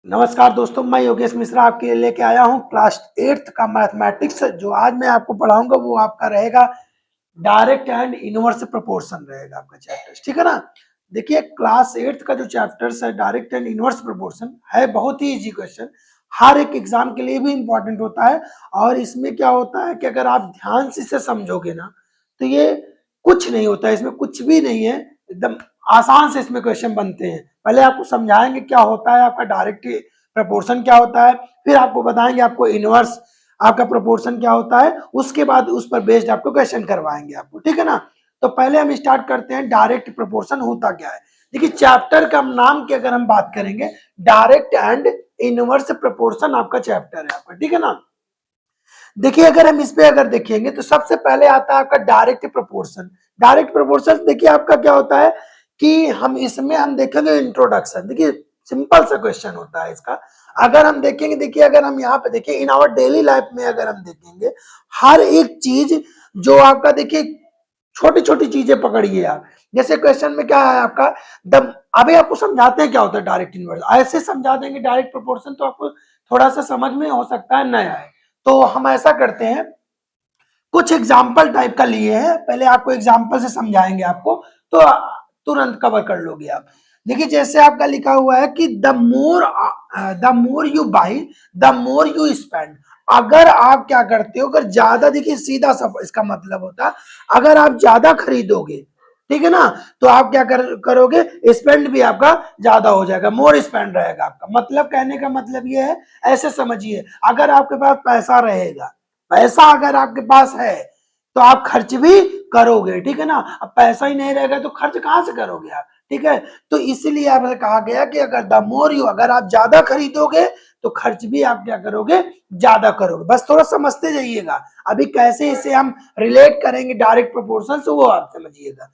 नमस्कार दोस्तों, मैं योगेश मिश्रा आपके लिए लेके आया हूँ क्लास 8th का मैथमेटिक्स। जो आज मैं आपको पढ़ाऊंगा वो आपका रहेगा डायरेक्ट एंड इनवर्स प्रोपोर्शन रहेगा आपका चैप्टर, ठीक है ना। देखिए, क्लास 8th का जो चैप्टर्स है डायरेक्ट एंड इनवर्स प्रोपोर्शन है, बहुत ही इजी क्वेश्चन, हर एक एग्जाम के लिए भी इंपॉर्टेंट होता है। और इसमें क्या होता है कि अगर आप ध्यान से इसे समझोगे ना तो ये कुछ नहीं होता है, इसमें कुछ भी नहीं है, एकदम आसान से इसमें क्वेश्चन बनते हैं। पहले आपको समझाएंगे क्या होता है आपका डायरेक्ट प्रोपोर्शन, क्या होता है, फिर आपको बताएंगे आपको इनवर्स आपका प्रोपोर्शन क्या होता है, उसके बाद उस पर बेस्ड आपको क्वेश्चन करवाएंगे आपको, ठीक है ना। तो पहले हम स्टार्ट करते हैं डायरेक्ट प्रोपोर्शन होता क्या है। देखिए, चैप्टर का नाम की अगर हम बात करेंगे, डायरेक्ट एंड इनवर्स प्रोपोर्शन आपका चैप्टर है आपका, ठीक है ना। देखिए, अगर हम इस पे अगर देखेंगे तो सबसे पहले आता है आपका डायरेक्ट प्रोपोर्शन। डायरेक्ट प्रोपोर्शन देखिए आपका क्या होता है कि हम इसमें हम देखेंगे इंट्रोडक्शन। देखिए, सिंपल सा क्वेश्चन होता है इसका। अगर हम देखेंगे, देखिए अगर हम यहाँ पे देखिए इन आवर डेली लाइफ में अगर हम देखेंगे, हर एक चीज जो आपका देखिए छोटी छोटी चीजें पकड़िए आप। जैसे क्वेश्चन में क्या है आपका द, अभी आपको समझाते हैं क्या होता है डायरेक्ट इनवर्स, ऐसे समझा देंगे डायरेक्ट प्रोपोर्शन तो आपको थोड़ा सा समझ में हो सकता है नया है। तो हम ऐसा करते हैं, कुछ एग्जाम्पल टाइप का लिए हैं, पहले आपको एग्जाम्पल से समझाएंगे आपको, तो तुरंत कवर कर लोगे आप। देखिए, जैसे आपका लिखा हुआ है कि the more you by the more you spend. अगर आप क्या करते हो, अगर ज्यादा, देखिए सीधा सा इसका मतलब होता है, अगर आप ज्यादा खरीदोगे, ठीक है ना, तो आप क्या करोगे, स्पेंड भी आपका ज्यादा हो जाएगा, मोर स्पेंड रहेगा आपका। मतलब कहने का मतलब ये है, ऐसे समझिए, अगर आपके पास पैसा रहेगा, पैसा अगर आपके पास है तो आप खर्च भी करोगे, ठीक है ना। अब पैसा ही नहीं रहेगा तो खर्च कहां से करोगे आप, ठीक है। तो इसीलिए आपसे कहा गया कि अगर द मोर यू, अगर आप ज्यादा खरीदोगे तो खर्च भी आप क्या करोगे, ज्यादा करोगे। बस थोड़ा समझते जाइएगा, अभी कैसे इसे हम रिलेट करेंगे डायरेक्ट प्रोपोर्शन से वो आप समझिएगा।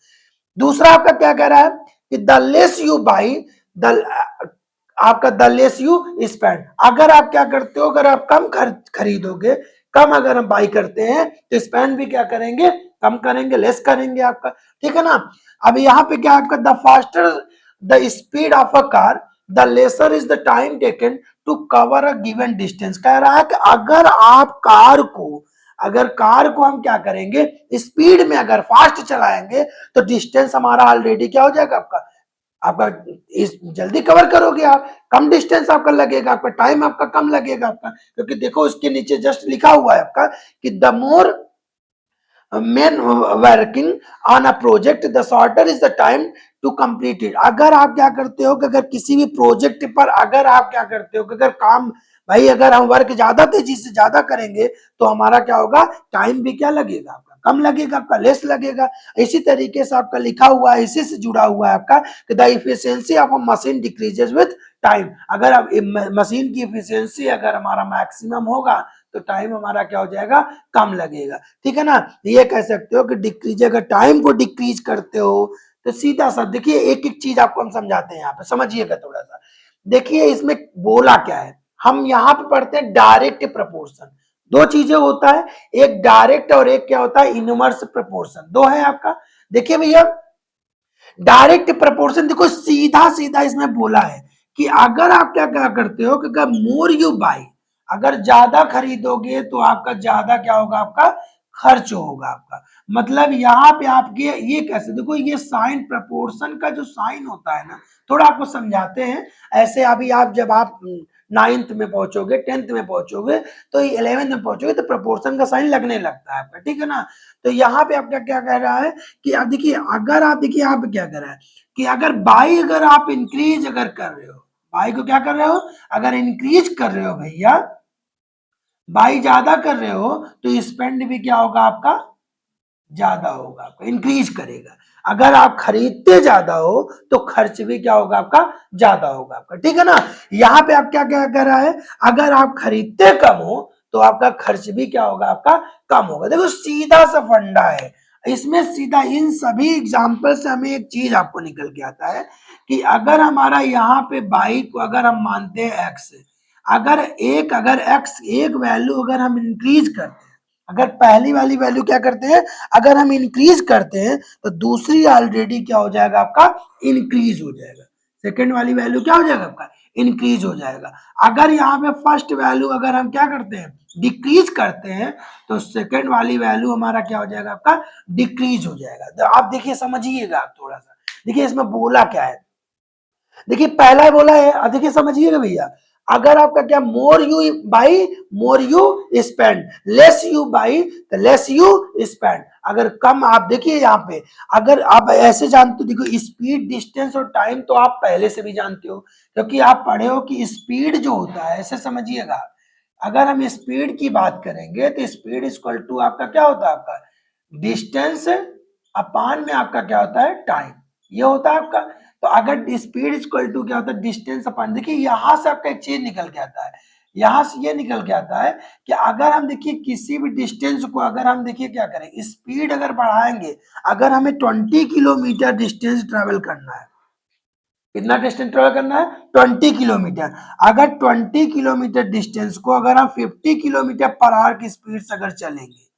दूसरा आपका क्या कह रहा है कि the less you by the, आपका द लेस यू स्पेंड। अगर आप क्या करते हो, अगर आप कम खरीदोगे, कम अगर हम बाई करते हैं तो स्पेंड भी क्या करेंगे, कम करेंगे, लेस करेंगे आपका, ठीक है ना। अब यहाँ पे क्या आपका the faster the speed of a car the lesser is the time taken to cover a given distance. कह रहा है कि अगर कार को हम क्या करेंगे, स्पीड में अगर फास्ट चलाएंगे तो डिस्टेंस हमारा ऑलरेडी क्या हो जाएगा आपका, आपका इस जल्दी कवर करोगे आप, कम डिस्टेंस आपका लगेगा, आपका टाइम आपका कम लगेगा आपका। क्योंकि देखो उसके नीचे जस्ट लिखा हुआ है आपका कि the more men working on a project the shorter is the time to complete it। अगर आप क्या करते हो कि अगर किसी भी प्रोजेक्ट पर अगर आप क्या करते हो कि अगर काम, भाई अगर हम वर्क ज्यादा तेजी से ज्यादा करेंगे तो हमारा क्या होगा, टाइम भी क्या लगेगा आपका, कम लगेगा आपका, लेस लगेगा। इसी तरीके से आपका लिखा हुआ है, इसी से जुड़ा हुआ है आपका कि the efficiency of a machine decreases with time. अगर आप मशीन की इफिशियंसी अगर हमारा मैक्सिमम होगा तो टाइम हमारा क्या हो जाएगा, कम लगेगा, ठीक है ना। ये कह सकते हो कि डिक्रीज, अगर टाइम को डिक्रीज करते हो तो सीधा सा देखिए, एक एक चीज आपको हम समझाते हैं यहाँ पे, समझिएगा थोड़ा सा। देखिए इसमें बोला क्या है, हम यहाँ पे पढ़ते हैं डायरेक्ट प्रपोर्शन। दो चीजें होता है, एक डायरेक्ट और एक क्या होता है, इनवर्स प्रपोर्शन, दो है आपका। देखिए भैया, डायरेक्ट प्रपोर्शन देखो सीधा सीधा इसमें बोला है कि अगर आप क्या क्या करते हो कि अगर मोर यू बाई, अगर ज्यादा खरीदोगे तो आपका ज्यादा क्या होगा, आपका खर्च होगा आपका। मतलब यहाँ पे आपके ये कैसे, देखो ये साइन प्रपोर्शन का जो साइन होता है ना, थोड़ा आपको समझाते हैं। ऐसे अभी आप जब आप नाइन्थ में पहुंचोगे, 10th में पहुंचोगे, तो 11th में पहुंचोगे तो प्रपोर्शन का साइन लगने लगता है आपका, ठीक है ना। तो यहाँ पे आपका क्या कह रहा है कि अब देखिए, अगर आप देखिए यहाँ पे क्या कर रहा है कि अगर बाई अगर आप इंक्रीज अगर कर रहे हो, बाई को क्या कर रहे हो, अगर इंक्रीज कर रहे हो भैया, बाई ज्यादा कर रहे हो तो स्पेंड भी क्या होगा आपका, ज्यादा होगा आपका, इंक्रीज करेगा। अगर आप खरीदते ज्यादा हो तो खर्च भी क्या होगा आपका, ज्यादा होगा आपका, ठीक है ना। यहाँ पे आप क्या क्या कर रहा है, अगर आप खरीदते कम हो तो आपका खर्च भी क्या होगा, आपका कम होगा। देखो सीधा सा फंडा है इसमें, सीधा इन सभी एग्जाम्पल से हमें एक चीज आपको निकल के आता है कि अगर हमारा यहाँ पे बाई को अगर हम मानते हैं एक्स, अगर एक्स एक वैल्यू अगर हम इंक्रीज करते हैं, अगर पहली वाली वैल्यू क्या करते हैं, अगर हम इंक्रीज करते हैं तो दूसरी ऑलरेडी क्या हो जाएगा आपका, इंक्रीज हो जाएगा, सेकंड वाली वैल्यू क्या हो जाएगा आपका, इंक्रीज हो जाएगा। अगर यहाँ पे फर्स्ट वैल्यू अगर हम क्या करते हैं, डिक्रीज करते हैं, तो सेकंड वाली वैल्यू हमारा क्या हो जाएगा आपका, डिक्रीज हो जाएगा। तो आप देखिए समझिएगा, आप थोड़ा सा देखिए इसमें बोला क्या है। देखिए पहला बोला है, देखिए समझिएगा भैया, अगर आपका क्या, more you by more you spend, less you by less you spend. अगर कम, आप देखिए यहाँ पे, अगर आप ऐसे जानते हो, देखो स्पीड, डिस्टेंस और टाइम तो आप पहले से भी जानते हो, क्योंकि आप पढ़े हो कि स्पीड जो होता है, ऐसे समझिएगा, अगर हम स्पीड की बात करेंगे तो स्पीड इक्वल टू आपका क्या होता है, आपका डिस्टेंस अपान में आपका क्या होता है, टाइम, ये होता है आपका। तो अगर स्पीड इक्वल टू क्या होता है, डिस्टेंस अपान, देखिए यहां से आपका एक चीज निकल के आता है, यहां से ये निकल के आता है कि अगर हम देखिए किसी भी डिस्टेंस को अगर हम देखिए क्या करें, स्पीड अगर बढ़ाएंगे, अगर हमें 20 किलोमीटर डिस्टेंस ट्रेवल करना है, कितना डिस्टेंस ट्रेवल करना है, 20 किलोमीटर। अगर 20 किलोमीटर डिस्टेंस को अगर हम 50 किलोमीटर पर आवर की स्पीड से अगर चलेंगे,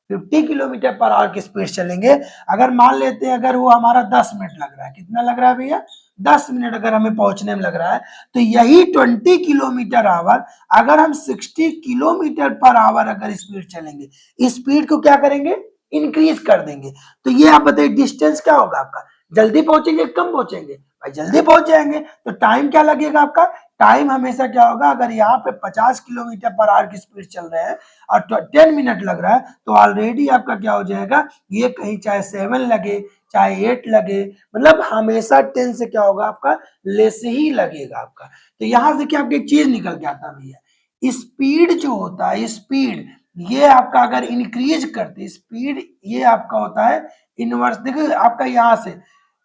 50 किलोमीटर पर आवर की स्पीड चलेंगे, अगर मान लेते हैं अगर वो हमारा 10 मिनट लग रहा है, कितना लग रहा है भैया, 10 मिनट अगर हमें पहुंचने में लग रहा है, तो यही 20 किलोमीटर आवर अगर हम 60 किलोमीटर पर आवर अगर स्पीड चलेंगे, स्पीड को क्या करेंगे, इंक्रीज कर देंगे। तो ये आप बताइए डिस्टेंस क्या होगा आपका, जल्दी पहुंचेंगे कम पहुंचेंगे, भाई जल्दी पहुंच जाएंगे। तो टाइम क्या लगेगा आपका, टाइम हमेशा क्या होगा, अगर यहाँ पे 50 किलोमीटर पर आवर की स्पीड चल रहे हैं और 10 मिनट लग रहा है, तो ऑलरेडी आपका क्या हो जाएगा, ये कहीं चाहे 7 लगे चाहे 8 लगे, मतलब हमेशा 10 से क्या होगा आपका, लेस ही लगेगा आपका। तो यहां से क्या आपकी एक चीज निकल के आता भैया, स्पीड जो होता है, स्पीड ये आपका अगर इंक्रीज करते, स्पीड ये आपका होता है इनवर्स, देखिए आपका यहाँ से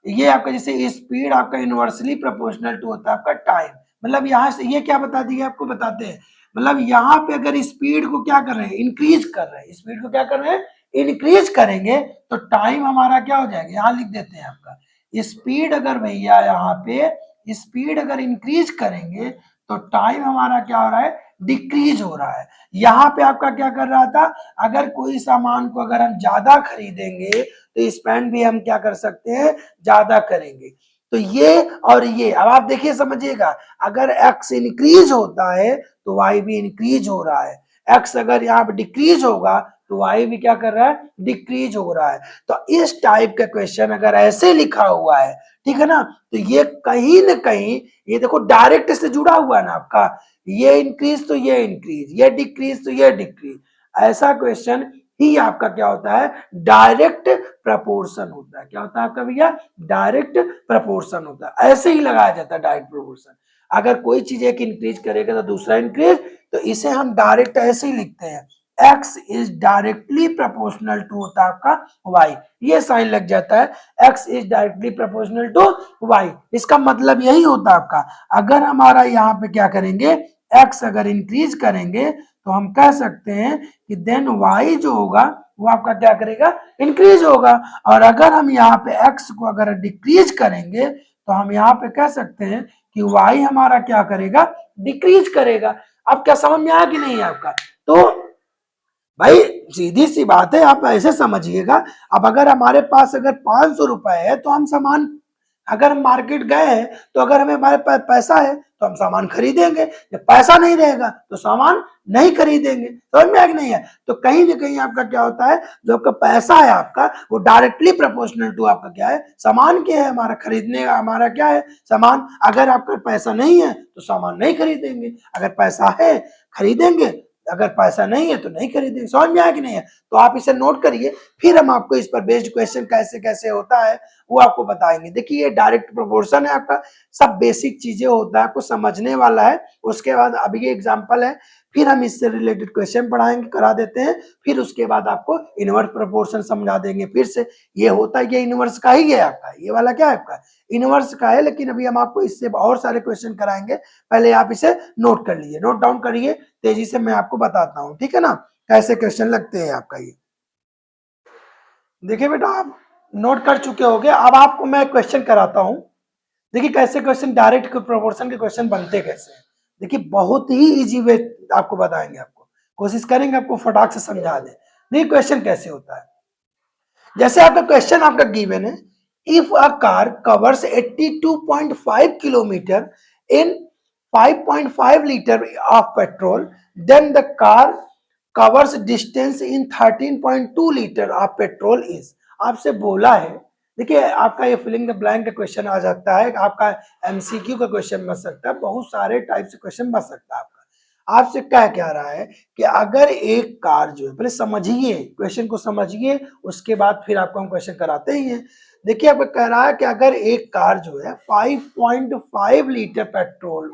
ये आपका जैसे स्पीड आपका इनवर्सली प्रोपोर्शनल टू होता है आपका टाइम, मतलब यहाँ से ये क्या बता दिए आपको, बताते हैं, मतलब यहाँ पे अगर स्पीड को क्या कर रहे हैं, इंक्रीज कर रहे हैं, स्पीड को क्या कर रहे हैं, इंक्रीज करेंगे, तो टाइम हमारा क्या हो जाएगा, यहाँ लिख देते हैं आपका, स्पीड अगर भैया यहाँ पे स्पीड अगर इंक्रीज करेंगे, तो टाइम हमारा क्या हो रहा है, डिक्रीज हो रहा है। यहाँ पे आपका क्या कर रहा था, अगर कोई सामान को अगर हम ज्यादा खरीदेंगे, तो स्पेंड भी हम क्या कर सकते हैं, ज्यादा करेंगे। तो ये और ये, अब आप देखिए समझिएगा, अगर एक्स इंक्रीज होता है तो वाई भी इंक्रीज हो रहा है, एक्स अगर यहाँ पे डिक्रीज होगा तो वाई भी क्या कर रहा है, डिक्रीज हो रहा है। तो इस टाइप का क्वेश्चन अगर ऐसे लिखा हुआ है, ठीक है ना, तो ये कहीं ना कहीं, ये देखो डायरेक्ट से जुड़ा हुआ है ना आपका, ये इंक्रीज तो ये इंक्रीज, ये डिक्रीज तो ये डिक्रीज, ऐसा क्वेश्चन ही आपका क्या होता है, डायरेक्ट प्रपोर्शन होता है। क्या होता है आपका भैया, डायरेक्ट प्रपोर्शन होता है, ऐसे ही लगाया जाता है डायरेक्ट प्रपोर्शन। अगर कोई चीज एक इंक्रीज करेगा तो दूसरा इंक्रीज, तो इसे हम डायरेक्ट ऐसे ही लिखते हैं, x is directly proportional to होता है आपका y, ये साइन लग जाता है, x is directly proportional to y। इसका मतलब यही होता है आपका, अगर हमारा यहाँ पे क्या करेंगे, x अगर इंक्रीज करेंगे, तो हम कह सकते हैं कि देन y जो होगा वो आपका क्या करेगा, इंक्रीज होगा। और अगर हम यहाँ पे x को अगर डिक्रीज करेंगे, तो हम यहाँ पे कह सकते हैं कि y हमारा क्या करेगा, डिक्रीज करेगा। अब क्या समझ में आया कि नहीं है आपका, तो भाई सीधी सी बात है, आप ऐसे समझिएगा। अब अगर हमारे पास अगर 500 रुपए है, तो हम सामान, अगर हम मार्केट गए हैं, तो अगर हमें हमारे पास पैसा है तो हम सामान खरीदेंगे, जब पैसा नहीं रहेगा तो सामान नहीं खरीदेंगे। समझ में आ कि नहीं है, तो कहीं ना कहीं आपका क्या होता है, जो आपका पैसा है आपका, वो डायरेक्टली प्रोपोर्शनल टू आपका क्या है, सामान क्या है, हमारा खरीदने का हमारा क्या है, सामान। अगर आपका पैसा नहीं है तो सामान नहीं खरीदेंगे, अगर पैसा है खरीदेंगे, अगर पैसा नहीं है तो नहीं खरीदेंगे। समझ में आया कि नहीं है, तो आप इसे नोट करिए, फिर हम आपको इस पर बेस्ड क्वेश्चन कैसे कैसे होता है वो आपको बताएंगे। देखिए ये डायरेक्ट प्रोपोर्शन है आपका, सब बेसिक चीजें होता है, आपको समझने वाला है। उसके बाद अभी ये एग्जांपल है, फिर हम इससे रिलेटेड क्वेश्चन पढ़ाएंगे, करा देते हैं, फिर उसके बाद आपको इनवर्स प्रोपोर्शन समझा देंगे फिर से। ये होता है, ये इनवर्स का ही है आपका, ये वाला क्या है आपका, इनवर्स का है। लेकिन अभी हम आपको इससे और सारे क्वेश्चन कराएंगे, पहले आप इसे नोट कर लीजिए, नोट डाउन करिए, तेजी से मैं आपको बताता हूँ, ठीक है ना, कैसे क्वेश्चन लगते हैं आपका ये। देखिए बेटा, आप नोट कर चुके होंगे, अब आपको मैं क्वेश्चन कराता हूं। देखिए कैसे क्वेश्चन, डायरेक्ट प्रोपोर्शन के क्वेश्चन बनते कैसे हैं। देखिए बहुत ही इजी वे आपको बताएंगे, आपको कोशिश करेंगे आपको फटाक से समझा दें। देखिए क्वेश्चन कैसे होता है, जैसे आपका क्वेश्चन आपका गिवन है If a car covers 82.5 kilometer in 5.5 liter of petrol, then the car covers distance in 13.2 liter of petrol is। आपसे बोला है, देखिए आपका ये फिलिंग द ब्लैंक का क्वेश्चन आ सकता है, आपका एमसीक्यू का क्वेश्चन बन सकता है, बहुत सारे टाइप से क्वेश्चन बन सकता है आपका। आपसे क्या रहा है कि अगर एक कार जो है, पहले समझिए क्वेश्चन को, समझिए उसके बाद फिर आपको हम क्वेश्चन कराते ही हैं। देखिए आपको कह रहा है कि अगर एक कार जो है 5.5 लीटर पेट्रोल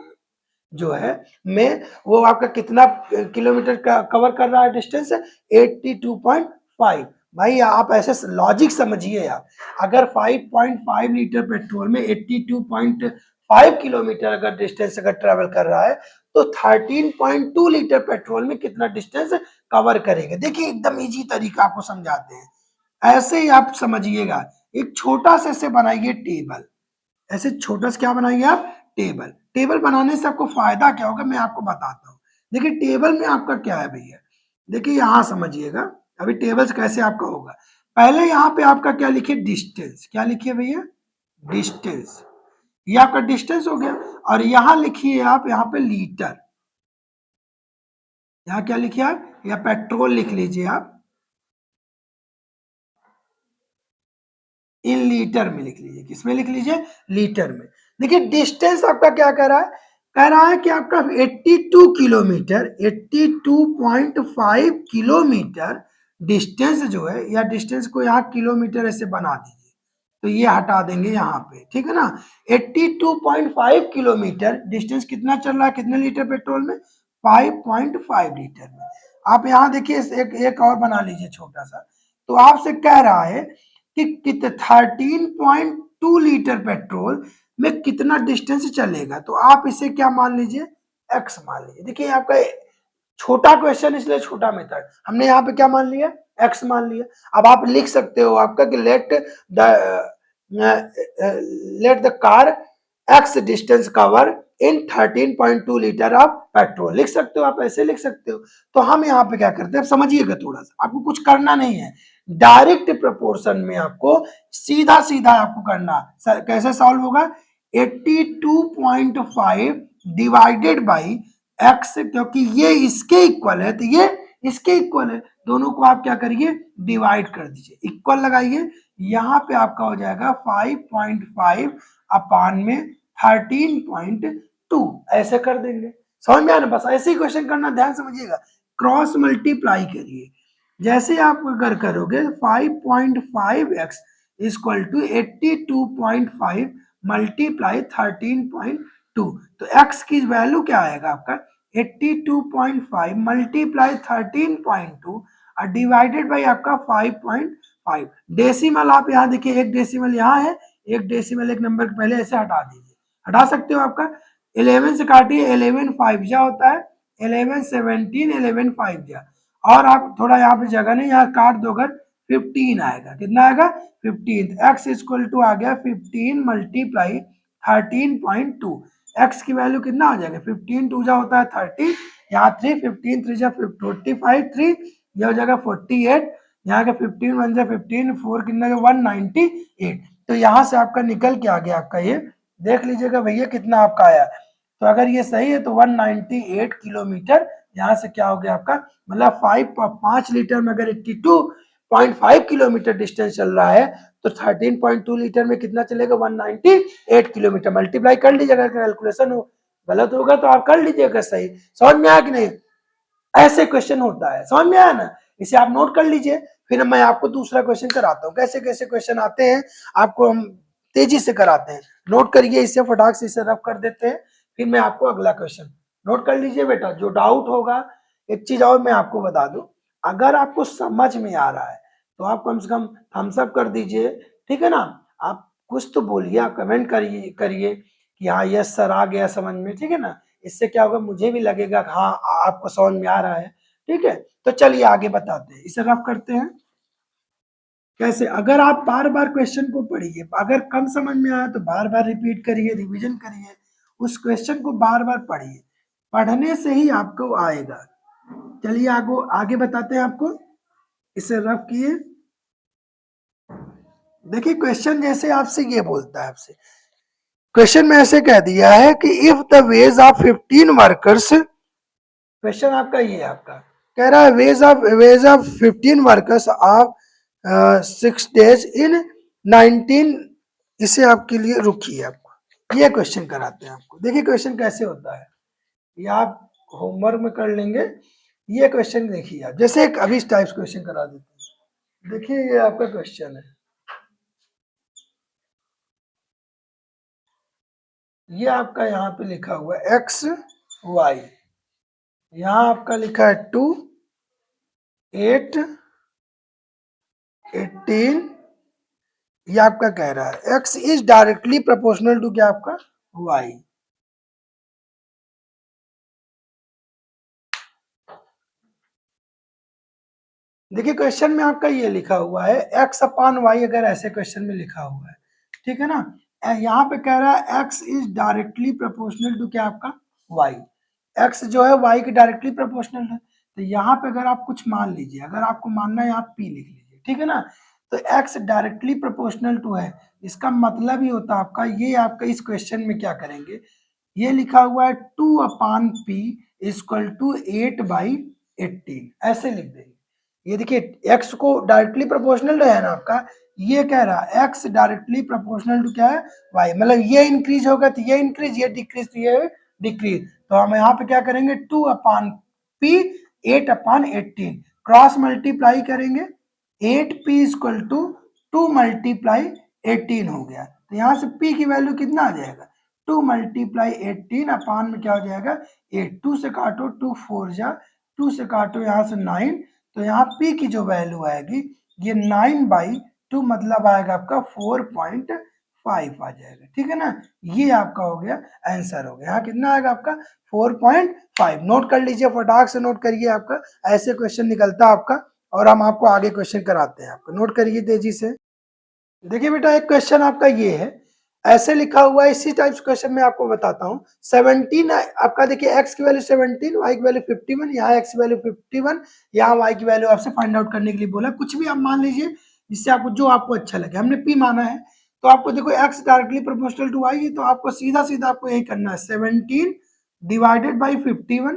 जो है में वो आपका कितना किलोमीटर का कवर कर रहा है डिस्टेंस, 82.5। भाई आप ऐसे लॉजिक समझिए आप, अगर 5.5 लीटर पेट्रोल में 82.5 किलोमीटर अगर डिस्टेंस अगर ट्रेवल कर रहा है तो 13.2 लीटर पेट्रोल में कितना डिस्टेंस कवर करेगा। देखिए एकदम इजी तरीका आपको समझाते हैं, ऐसे ही आप समझिएगा। एक छोटा सा ऐसे बनाइए टेबल, ऐसे छोटा सा क्या बनाइए आप, टेबल। टेबल बनाने से आपको फायदा क्या होगा मैं आपको बताता हूँ। देखिए टेबल में आपका क्या है भैया, देखिए यहाँ समझिएगा, अभी टेबल कैसे आपका होगा। पहले यहाँ पे आपका क्या लिखिए, डिस्टेंस। क्या लिखिए भैया, डिस्टेंस। ये आपका डिस्टेंस हो गया। और यहाँ लिखिए आप, यहाँ पे लीटर। यहाँ क्या लिखिए आप, या पेट्रोल लिख लीजिए आप, इन लीटर में लिख लीजिए। किसमें लिख लीजिए, लीटर में। देखिए डिस्टेंस आपका क्या कह रहा है, कह रहा है कि आपका 82 किलोमीटर, 82.5 किलोमीटर डिस्टेंस जो है, या डिस्टेंस को यहाँ किलोमीटर ऐसे बना दीजिए, तो ये हटा देंगे यहाँ पे, ठीक है ना। 82.5 किलोमीटर डिस्टेंस कितना चल रहा है, कितने लीटर पेट्रोल में, 5.5 लीटर में। आप यहाँ देखिए एक और बना लीजिए छोटा सा। तो आपसे कह रहा है कि 13.2 लीटर पेट्रोल में कितना डिस्टेंस चलेगा, तो आप इसे क्या मान लीजिए, एक्स मान लीजिए। देखिए आपका छोटा क्वेश्चन इसलिए छोटा मेथड, हमने यहाँ पे क्या मान लिया, एक्स मान लिया। अब आप लिख सकते हो आपका कि let the car x distance cover in 13.2 litre of petrol, लिख सकते हो आप, ऐसे लिख सकते हो। तो हम यहाँ पे क्या करते हैं, समझिएगा थोड़ा सा, आपको कुछ करना नहीं है, डायरेक्ट प्रोपोर्शन में आपको सीधा सीधा आपको करना। कैसे सॉल्व होगा, 82.5 डिवाइडेड बाई एक्स, क्योंकि ये इसके इक्वल है तो ये इसके इक्वल है, दोनों को आप क्या करिए, डिवाइड कर दीजिए, इक्वल लगाइए। यहाँ पे आपका हो जाएगा 5.5 अपान में 13.2, ऐसे कर देंगे। समझ में आना, बस ऐसे ही क्वेश्चन करना, ध्यान समझिएगा। क्रॉस मल्टीप्लाई करिए, जैसे आप अगर करोगे 5.5x इक्वल टू 82.5 मल्टीप्लाई 13.2, तो x की वैल्यू क्या आएगा आपका, 82.5 मल्टीप्लाई 13.2 और डिवाइडेड बाई आपका 5.5। डेसिमल आप यहाँ देखिए, एक डेसिमल यहाँ है, एक डेसिमल एक नंबर के पहले ऐसे हटा दीजिए, हटा सकते हो। आपका 11 से काटिए, 11 5 जा होता है, 11 17, 11 5 जा, और आप थोड़ा यहाँ पे जगह नहीं, यहाँ काट दो अगर 15 आएगा, कितना आएगा 15। एक्स इक्वल टू आ गया 15 मल्टीप्लाई 13.2, एक्स की वैल्यू कितना हो जाएगा, 15 टू जा होता है 30, यहाँ 3, 15 3 जा 45, 3 यह हो जाएगा 48, यहाँ का 15 1 जा 15, 4 कितना 198। तो यहाँ से आपका निकल के आ गया आपका ये, देख लीजिएगा भैया कितना आपका आया। तो अगर ये सही है तो 198 किलोमीटर यहाँ से क्या हो गया आपका, मतलब 5 लीटर में अगर 82.5 किलोमीटर डिस्टेंस चल रहा है तो 13.2 लीटर में कितना चलेगा, 198 किलोमीटर। मल्टीप्लाई कर लीजिएगा, कैलकुलेशन हो गलत होगा तो आप कर लीजिएगा सही। समझ में आया कि नहीं, ऐसे क्वेश्चन होता है, समझ में आया ना, इसे आप नोट कर लीजिए। फिर मैं आपको दूसरा क्वेश्चन कराता हूँ, कैसे कैसे क्वेश्चन आते हैं आपको हम तेजी से कराते हैं। नोट करिए, इससे फटाक से इसे रफ कर देते हैं, फिर मैं आपको अगला क्वेश्चन, नोट कर लीजिए बेटा। जो डाउट होगा, एक चीज और मैं आपको बता दूं, अगर आपको समझ में आ रहा है तो आप कम से कम थम्स अप कर दीजिए, ठीक है ना। आप कुछ तो बोलिए, आप कमेंट करिए करिए कि हाँ यस सर आ गया समझ में, ठीक है ना। इससे क्या होगा, मुझे भी लगेगा कि हाँ आपको समझ में आ रहा है, ठीक है। तो चलिए आगे बताते हैं, इसे रफ करते हैं। कैसे, अगर आप बार बार क्वेश्चन को पढ़िए, अगर कम समझ में आया तो बार बार रिपीट करिए, रिवीजन करिए, उस क्वेश्चन को बार बार पढ़िए, पढ़ने से ही आपको आएगा। चलिए आगे आगे बताते हैं आपको, इसे रफ किए, देखिए क्वेश्चन जैसे आपसे ये बोलता है, आपसे क्वेश्चन में ऐसे कह दिया है कि if the ways of 15 workers, question आपका ये है, आपका कह रहा है ways of 15 workers of 6 days इन 19, इसे आपके लिए रुकिए, आपको ये क्वेश्चन कराते हैं आपको। देखिए क्वेश्चन कैसे होता है, ये आप होमवर्क में कर लेंगे। ये क्वेश्चन देखिए आप, जैसे एक अभी इस टाइप क्वेश्चन करा देते हैं। देखिए ये आपका क्वेश्चन है, ये आपका यहाँ पे लिखा हुआ है एक्स वाई, यहाँ आपका लिखा है 2, 8, 18। ये आपका कह रहा है x is directly proportional to क्या आपका y। देखिए क्वेश्चन में आपका ये लिखा हुआ है x अपॉन वाई, अगर ऐसे क्वेश्चन में लिखा हुआ है, ठीक है ना। यहाँ पे कह रहा है x is directly proportional to क्या आपका y, x जो है y के डायरेक्टली प्रोपोर्शनल है। तो यहाँ पे अगर आप कुछ मान लीजिए, अगर आपको मानना है आप p लिख लीजिए, ठीक है ना। तो x डायरेक्टली प्रोपोर्शनल टू है, इसका मतलब ही होता है आपका, ये आपका इस क्वेश्चन में क्या करेंगे, ये लिखा हुआ है 2 अपान पी इक्वल टू 8/18, ऐसे लिख देंगे। ये देखिए x को डायरेक्टली प्रोपोर्शनल है ना आपका, ये कह रहा है x डायरेक्टली प्रोपोर्शनल टू क्या है y, मतलब ये इंक्रीज होगा तो ये इंक्रीज, ये डिक्रीज तो ये डिक्रीज। तो हम यहाँ पे क्या करेंगे 2 अपान पी 8/18, क्रॉस मल्टीप्लाई करेंगे 8p इक्वल टू 2 मल्टीप्लाई 18 हो गया। तो यहाँ से p की वैल्यू कितना आ जाएगा 2 मल्टीप्लाई 18 अपान में क्या हो जाएगा 8, 2 से काटो 2 4 जा, 2 से काटो यहाँ से 9, तो यहाँ p की जो वैल्यू आएगी ये 9/2 मतलब आएगा आपका 4.5 आ जाएगा, ठीक है ना। ये आपका हो गया आंसर, हो गया। यहाँ कितना आएगा आपका 4.5। नोट कर लीजिए, फटाक से नोट करिए, आपका ऐसे क्वेश्चन निकलता है आपका। और हम आपको आगे क्वेश्चन कराते हैं, आपको नोट करिए तेजी से। देखिए बेटा एक क्वेश्चन आपका ये है, ऐसे लिखा हुआ है, इसी टाइप क्वेश्चन में आपको बताता हूँ। 17 आपका देखिए x की वैल्यू 17, y की वैल्यू 51, यहाँ x की वैल्यू 51, यहाँ y की वैल्यू आपसे फाइंड आउट करने के लिए बोला। कुछ भी आप मान लीजिए जिससे आपको जो आपको अच्छा लगे, हमने p माना है तो आपको देखो x directly proportional to y है, तो आपको सीधा सीधा आपको यही करना है 17 divided by 51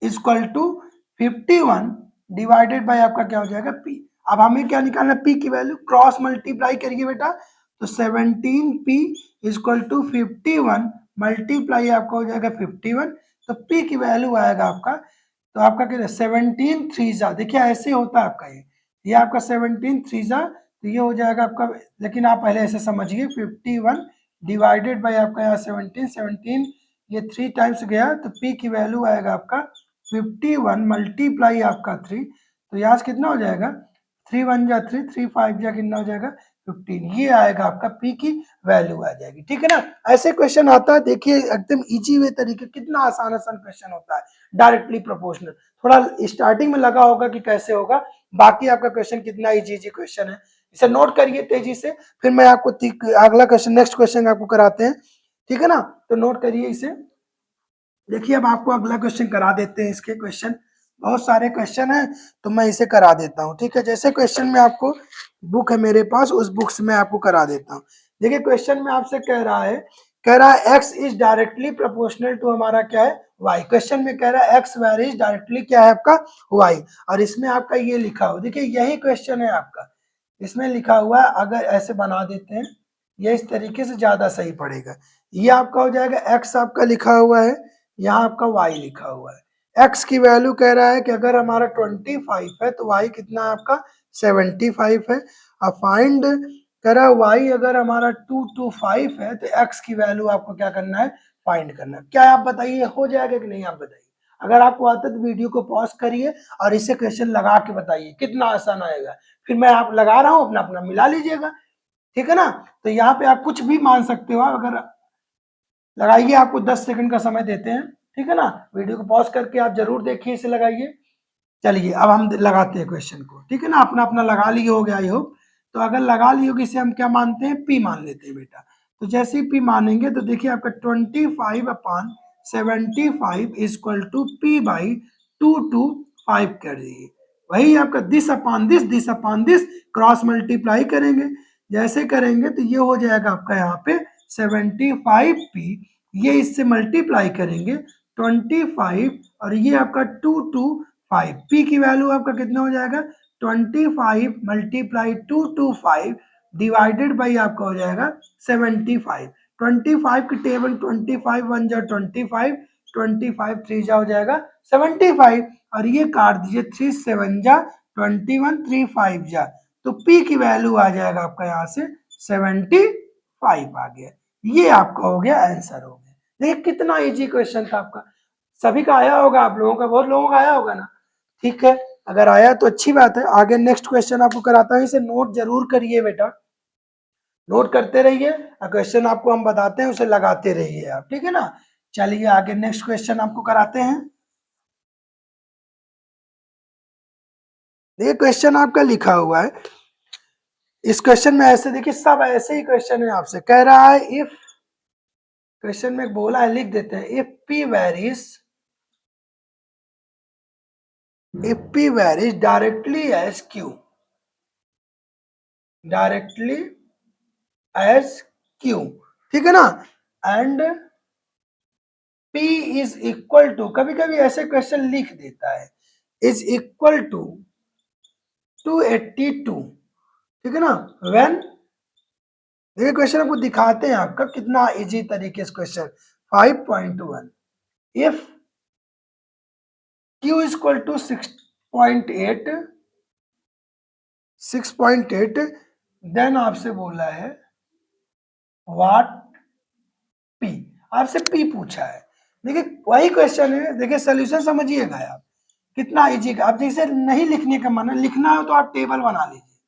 equal to 51 divided by आपका क्या हो जाएगा p। अब हमें क्या निकालना p की वैल्यू, क्रॉस मल्टीप्लाई करिए बेटा, तो 17p इक्वल टू 51 मल्टीप्लाई आपका हो जाएगा 51, तो p की वैल्यू आएगा आपका, तो आपका क्या 17 3 जा, देखिए ऐसे होता है आपका, ये आपका 17 3 जा, तो ये हो जाएगा आपका, लेकिन आप पहले ऐसे समझिए 51 डिवाइडेड बाय आपका यहाँ 17, 17 ये 3 टाइम्स गया, तो p की वैल्यू आएगा आपका 51 मल्टीप्लाई आपका 3, तो यहाँ से कितना हो जाएगा 3 1 जा 3, 3 5 जा कितना हो जाएगा 15, ये आएगा आपका p की वैल्यू आ जाएगी, ठीक है ना। ऐसे क्वेश्चन आता है, देखिए एकदम इजी वे तरीके, कितना आसान आसान क्वेश्चन होता है डायरेक्टली प्रोपोर्शनल। थोड़ा स्टार्टिंग में लगा होगा कि कैसे होगा, बाकी आपका क्वेश्चन कितना इजी इजी क्वेश्चन है, इसे नोट करिए तेजी से, फिर मैं आपको अगला क्वेश्चन नेक्स्ट क्वेश्चन आपको कराते हैं, ठीक है ना। तो नोट करिए इसे। देखिए अब आपको अगला क्वेश्चन करा देते हैं, इसके क्वेश्चन बहुत सारे क्वेश्चन हैं तो मैं इसे करा देता हूँ, ठीक है। जैसे क्वेश्चन में आपको बुक है मेरे पास, उस बुक से मैं आपको करा देता हूँ। देखिए क्वेश्चन में आपसे कह रहा है x is directly proportional to हमारा क्या है y। क्वेश्चन में कह रहा है x वेरीज डायरेक्टली क्या है आपका y, और इसमें आपका ये लिखा हुआ, देखिए यही क्वेश्चन है आपका, इसमें लिखा हुआ है, अगर ऐसे बना देते हैं ये इस तरीके से ज्यादा सही पड़ेगा। ये आपका हो जाएगा x आपका लिखा हुआ है, यहाँ आपका y लिखा हुआ है। x की वैल्यू कह रहा है कि अगर हमारा 25 है तो y कितना है आपका 75 है। अब फाइंड कह रहा है y अगर हमारा 225 है तो x की वैल्यू आपको क्या करना है फाइंड करना है। क्या आप बताइए हो जाएगा कि नहीं, आप बताइए। अगर आपको आता है तो वीडियो को पॉज करिए और इसे क्वेश्चन लगा के बताइए कितना आसान आएगा, फिर मैं आप लगा रहा हूँ अपना अपना मिला लीजिएगा, ठीक है ना। तो यहाँ पे आप कुछ भी मान सकते हो, अगर लगाइए, आपको 10 सेकंड का समय देते हैं, ठीक है ना। वीडियो को पॉज करके आप जरूर देखिए, इसे लगाइए। चलिए अब हम लगाते हैं क्वेश्चन को, ठीक है ना, अपना अपना लगा लिए हो गया आई होप। तो अगर लगा लिए होगी, इसे हम क्या मानते हैं पी मान लेते हैं बेटा। तो जैसे ही पी मानेंगे तो देखिए आपका 25/75 इक्वल टू p/225 कर दीजिए, वही आपका this upon this cross multiply करेंगे, जैसे करेंगे तो ये हो जाएगा आपका यहाँ पे 75p, ये इससे मल्टीप्लाई करेंगे 25 और ये आपका 225, p की वैल्यू आपका कितना हो जाएगा 25 मल्टीप्लाई 225 डिवाइडेड बाई आपका हो जाएगा 75। 25 की टेबल 25 वन जा 25, 25 थ्री जा हो जाएगा 75 और ये काट दीजिए 3 7 जा 21, 3 5 जा, तो P की वैल्यू आ जाएगा आपका यहाँ से 75 आ गया। ये आपका हो गया आंसर हो गया। देखिए कितना इजी क्वेश्चन था आपका, सभी का आया होगा, आप लोगों का, बहुत लोगों का आया होगा ना। ठीक है, अगर आया तो अच्छी बात है। आगे नेक्स्ट क्वेश्चन आपको कराता हूँ, इसे नोट जरूर करिए बेटा, नोट करते रहिए, क्वेश्चन आपको हम बताते हैं उसे लगाते रहिए आप, ठीक है ना। चलिए आगे नेक्स्ट क्वेश्चन आपको कराते हैं। ये क्वेश्चन आपका लिखा हुआ है, इस क्वेश्चन में ऐसे देखिए सब ऐसे ही क्वेश्चन है, आपसे कह रहा है इफ, क्वेश्चन में बोला है लिख देते हैं, if p varies directly as q, directly as q, ठीक है ना, and p is equal to, कभी कभी ऐसे क्वेश्चन लिख देता है, इज इक्वल टू 282, ठीक है ना, व्हेन, देखिए क्वेश्चन आपको दिखाते हैं आपका कितना इजी तरीके से question 5.1, if q is equal to 6.8 then आपसे बोला है व्हाट p, आपसे p पूछा है। देखिए वही क्वेश्चन है, देखिए सोल्यूशन समझिएगा आप कितना इजी का। आप जैसे नहीं लिखने का मन है, लिखना हो तो आप टेबल बना लीजिए,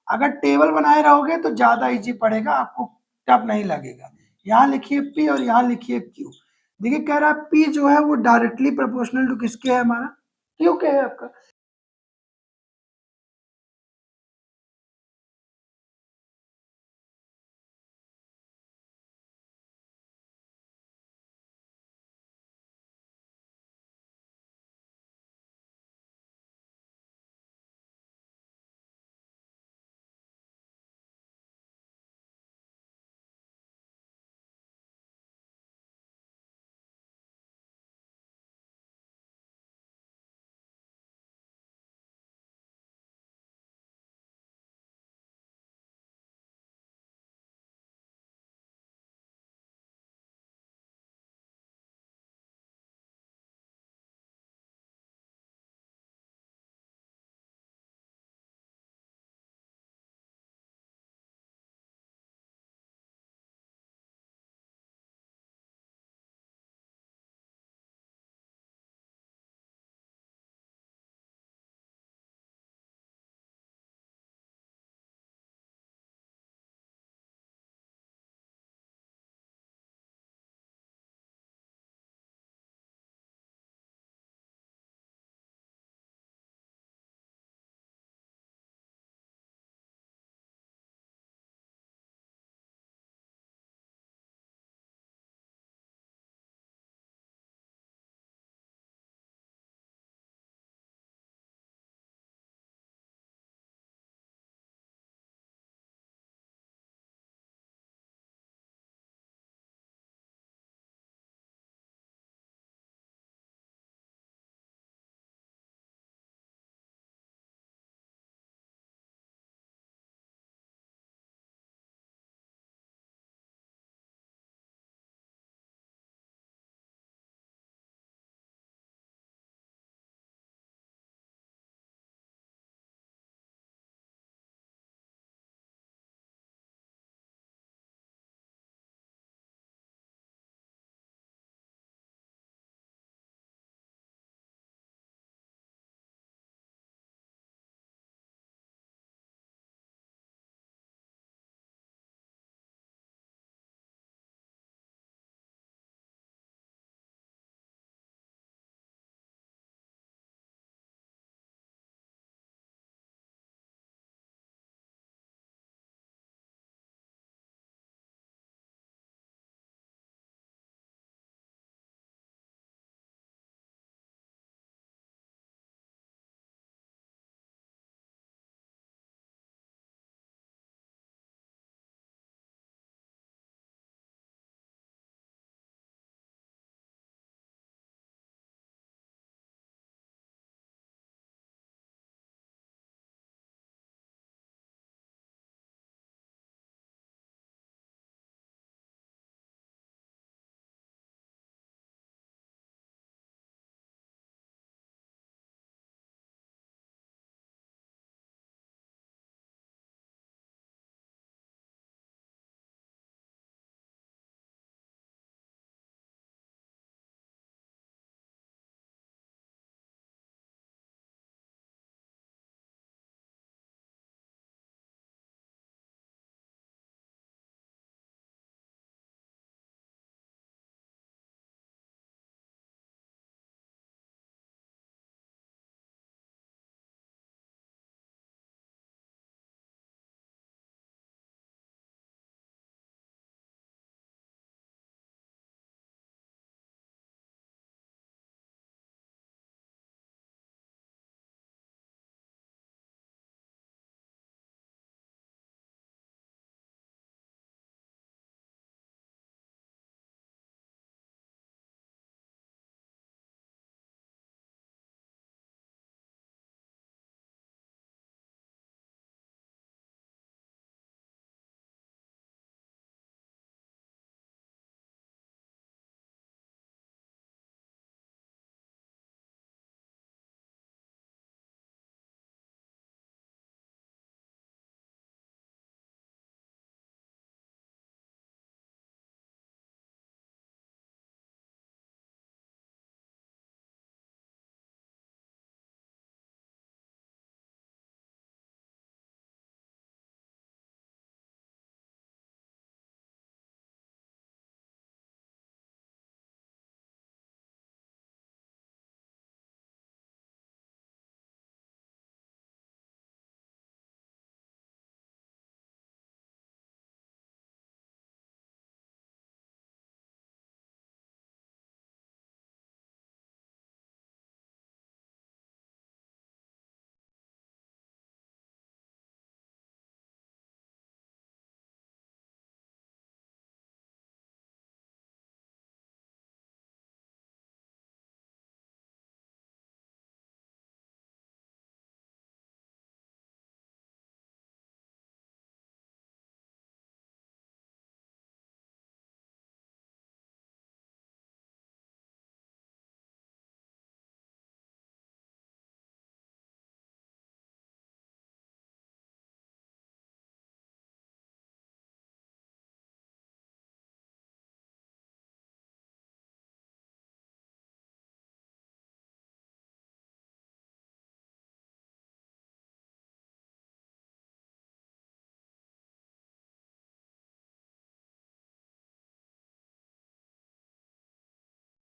अगर टेबल बनाए रहोगे तो ज्यादा इजी पड़ेगा आपको, टफ नहीं लगेगा। यहाँ लिखिए p और यहाँ लिखिए q। देखिए कह रहा है p जो है वो डायरेक्टली प्रोपोर्शनल टू किसके है, हमारा q के है आपका।